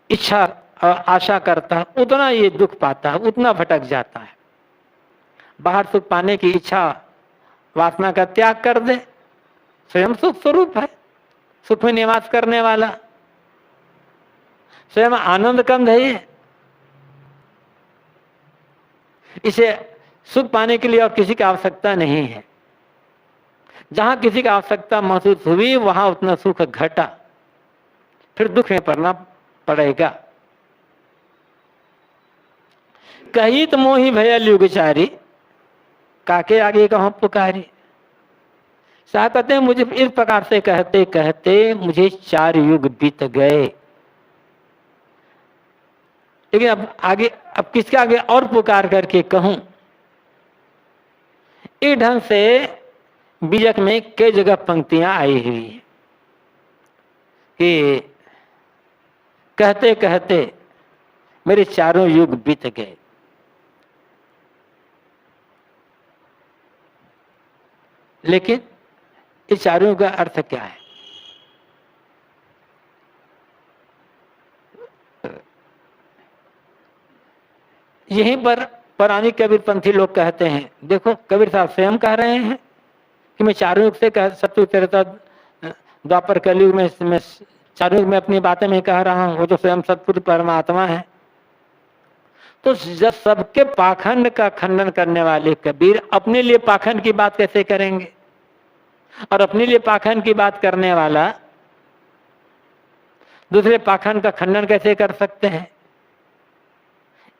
इच्छा आशा करता है, उतना ये दुख पाता है, उतना भटक जाता है। बाहर सुख पाने की इच्छा वासना का त्याग कर दे, स्वयं सुख स्वरूप है, सुख में निवास करने वाला, स्वयं आनंद कंद है ये। इसे सुख पाने के लिए और किसी की आवश्यकता नहीं है। जहां किसी की आवश्यकता महसूस हुई वहां उतना सुख घटा, फिर दुख में पड़ना पड़ेगा। कही तो मोही भयल युगचारी, काके आगे कहो पुकारी। साहब कहते हैं मुझे इस प्रकार से कहते कहते मुझे 4 युग बीत गए, लेकिन अब किसके आगे और पुकार करके कहूं। इस ढंग से बीजक में कई जगह पंक्तियां आई हुई है कि कहते कहते मेरे 4 युग बीत गए। लेकिन इस 4 युग का अर्थ क्या है? यहीं पर पौराणिक कबीरपंथी लोग कहते हैं, देखो कबीर साहब स्वयं कह रहे हैं कि मैं 4 युग से सत्युग त्रेता द्वापर कलयुग में 4 युग में अपनी बातें में कह रहा हूं। वो तो स्वयं सतपुरुष परमात्मा है। तो जब सबके पाखंड का खंडन करने वाले कबीर अपने लिए पाखंड की बात कैसे करेंगे? और अपने लिए पाखंड की बात करने वाला दूसरे पाखंड का खंडन कैसे कर सकते हैं?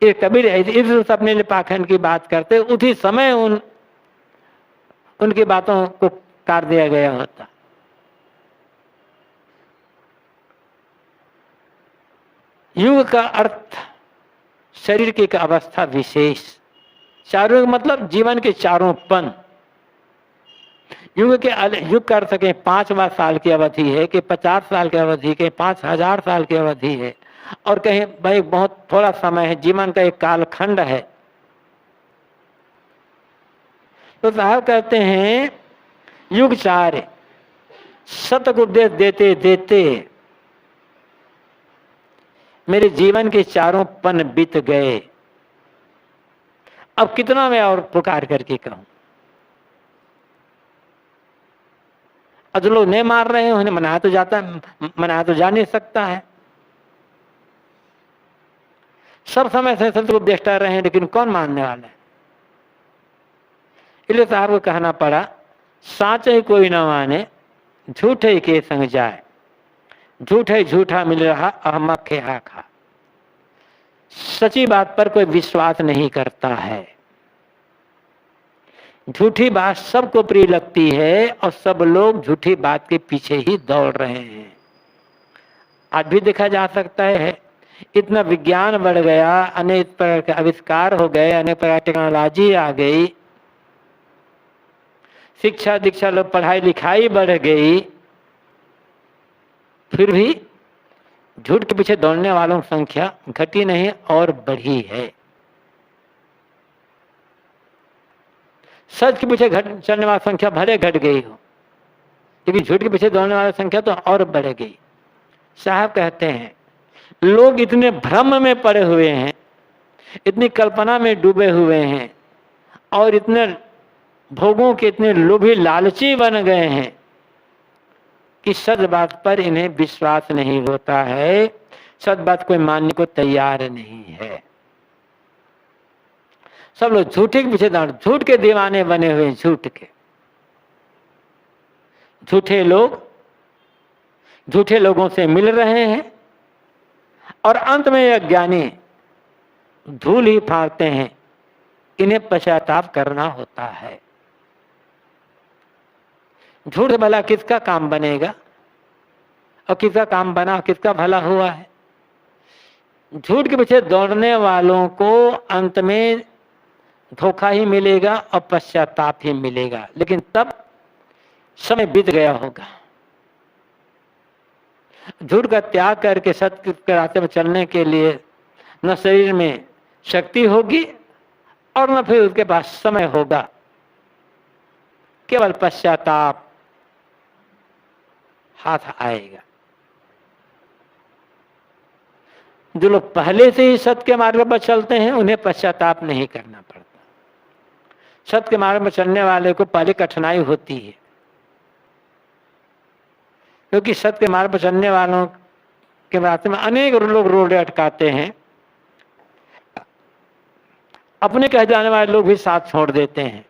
ये कबीर इस अपने लिए पाखंड की बात करते, उसी समय उनकी बातों को काट दिया गया होता। युग का अर्थ शरीर की एक अवस्था विशेष। 4 युग मतलब जीवन के 4 पन। युग का अर्थ के 5 साल की अवधि है, कि 50 साल की अवधि के 5000 साल की अवधि है, और कहीं भाई बहुत थोड़ा समय है, जीवन का एक कालखंड है। तो साहब कहते हैं युग 4 सत्य को उपदेश देते देते मेरे जीवन के 4 पन बीत गए। अब कितना मैं और पुकार करके कहूं? अब जो लोग नहीं मार रहे हैं उन्हें मनाया तो जा नहीं सकता है। सब समय से सत्य को उपदेश कर रहे हैं, लेकिन कौन मानने वाला है? इसलिए साहब को कहना पड़ा, साच ही कोई न माने, झूठे के संग जाए, झूठे झूठा मिल रहा अहमक के हा खा। सच्ची बात पर कोई विश्वास नहीं करता है। झूठी बात सबको प्रिय लगती है और सब लोग झूठी बात के पीछे ही दौड़ रहे हैं। आज भी देखा जा सकता है, इतना विज्ञान बढ़ गया, अनेक प्रकार के आविष्कार हो गए, अनेक प्रकार की टेक्नोलॉजी आ गई, शिक्षा दीक्षा लोग पढ़ाई लिखाई बढ़ गई, फिर भी झूठ के पीछे दौड़ने वालों की संख्या घटी नहीं और बढ़ी है। सच के पीछे चलने वाली संख्या भले घट गई हो, लेकिन झूठ के पीछे दौड़ने वाली संख्या तो और बढ़ गई। साहब कहते हैं लोग इतने भ्रम में पड़े हुए हैं इतनी कल्पना में डूबे हुए हैं और इतने भोगों के इतने लोभी लालची बन गए हैं कि सद बात पर इन्हें विश्वास नहीं होता है, सद बात कोई मानने को तैयार नहीं है। सब लोग झूठे के पीछे दौड़, झूठ के दीवाने बने हुए, झूठ के। झूठे लोग झूठे लोगों से मिल रहे हैं और अंत में ये ज्ञानी धूल ही फाड़ते हैं। इन्हें पश्चाताप करना होता है। झूठ भला किसका काम बनेगा और किसका काम बना, किसका भला हुआ है? झूठ के पीछे दौड़ने वालों को अंत में धोखा ही मिलेगा और पश्चाताप ही मिलेगा, लेकिन तब समय बीत गया होगा। झूठ का त्याग करके सत्य के रास्ते में चलने के लिए न शरीर में शक्ति होगी और न फिर उसके पास समय होगा। केवल पश्चाताप हाथ आएगा। जो लोग पहले से ही सत्य के मार्ग पर चलते हैं उन्हें पश्चाताप नहीं करना पड़ता। सत्य के मार्ग पर चलने वाले को पहले कठिनाई होती है, क्योंकि सत्य के मार्ग पर चलने वालों के रास्ते में अनेक लोग रोड अटकाते हैं। अपने कह जाने वाले लोग भी साथ छोड़ देते हैं,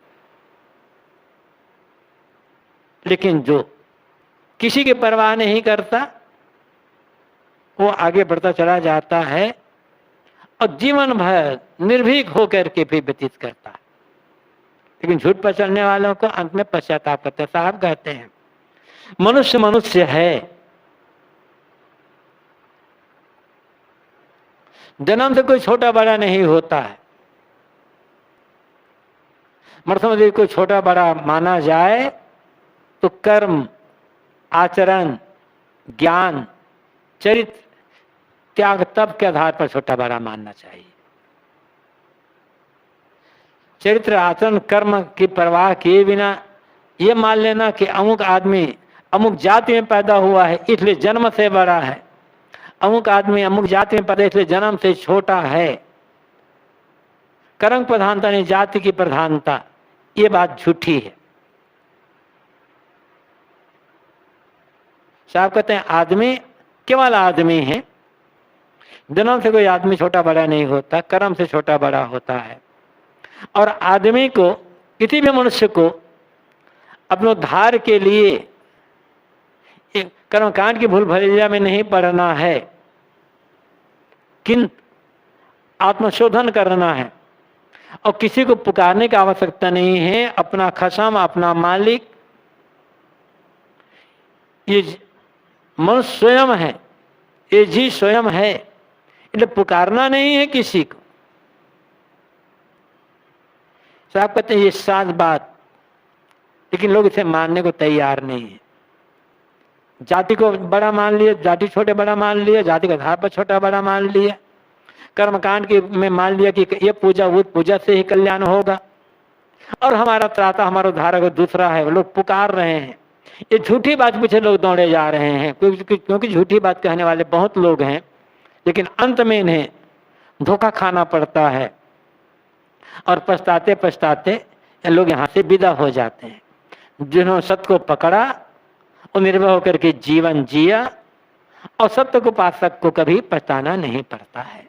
लेकिन जो किसी की परवाह नहीं करता वो आगे बढ़ता चला जाता है और जीवन भर निर्भीक होकर के भी व्यतीत करता है। लेकिन झूठ पर चलने वालों को अंत में पश्चाताप करते हैं। साहब कहते हैं मनुष्य मनुष्य है, जन्म से कोई छोटा बड़ा नहीं होता है। मर्थों में कोई छोटा बड़ा माना जाए तो कर्म, आचरण, ज्ञान, चरित्र, त्याग तब के आधार पर छोटा बड़ा मानना चाहिए। चरित्र, आचरण, कर्म की परवाह किए बिना ये मान लेना कि अमुक आदमी अमुक जाति में पैदा हुआ है इसलिए जन्म से बड़ा है, अमुक आदमी अमुक जाति में पैदा इसलिए जन्म से छोटा है, कर्म प्रधानता नहीं जाति की प्रधानता, ये बात झूठी है। साहब कहते हैं आदमी केवल आदमी है, जन्म से कोई आदमी छोटा बड़ा नहीं होता, कर्म से छोटा बड़ा होता है। और आदमी को, किसी भी मनुष्य को अपने उद्धार के लिए कर्मकांड की भूल भुलैया में नहीं पड़ना है, किंतु आत्मशोधन करना है। और किसी को पुकारने की आवश्यकता नहीं है। अपना खसम, अपना मालिक ये मनुष्य स्वयं है, ये जी स्वयं है, इसलिए पुकारना नहीं है किसी को। साहब कहते हैं ये साच बात, लेकिन लोग इसे मानने को तैयार नहीं है। जाति को बड़ा मान लिया, जाति छोटे बड़ा मान लिया, जाति के आधार पर छोटा बड़ा मान लिया, कर्मकांड की में मान लिया कि ये पूजा वो पूजा से ही कल्याण होगा और हमारा त्राता, हमारा उद्धारक दूसरा है। लोग पुकार रहे हैं, ये झूठी बात पीछे लोग दौड़े जा रहे हैं, क्योंकि झूठी बात कहने वाले बहुत लोग हैं, लेकिन अंत में इन्हें धोखा खाना पड़ता है और पछताते पछताते लोग यहाँ से विदा हो जाते हैं। जिन्होंने सत्य को पकड़ा और निर्भय होकर के जीवन जिया और सत्य को उपासक को कभी पछताना नहीं पड़ता है।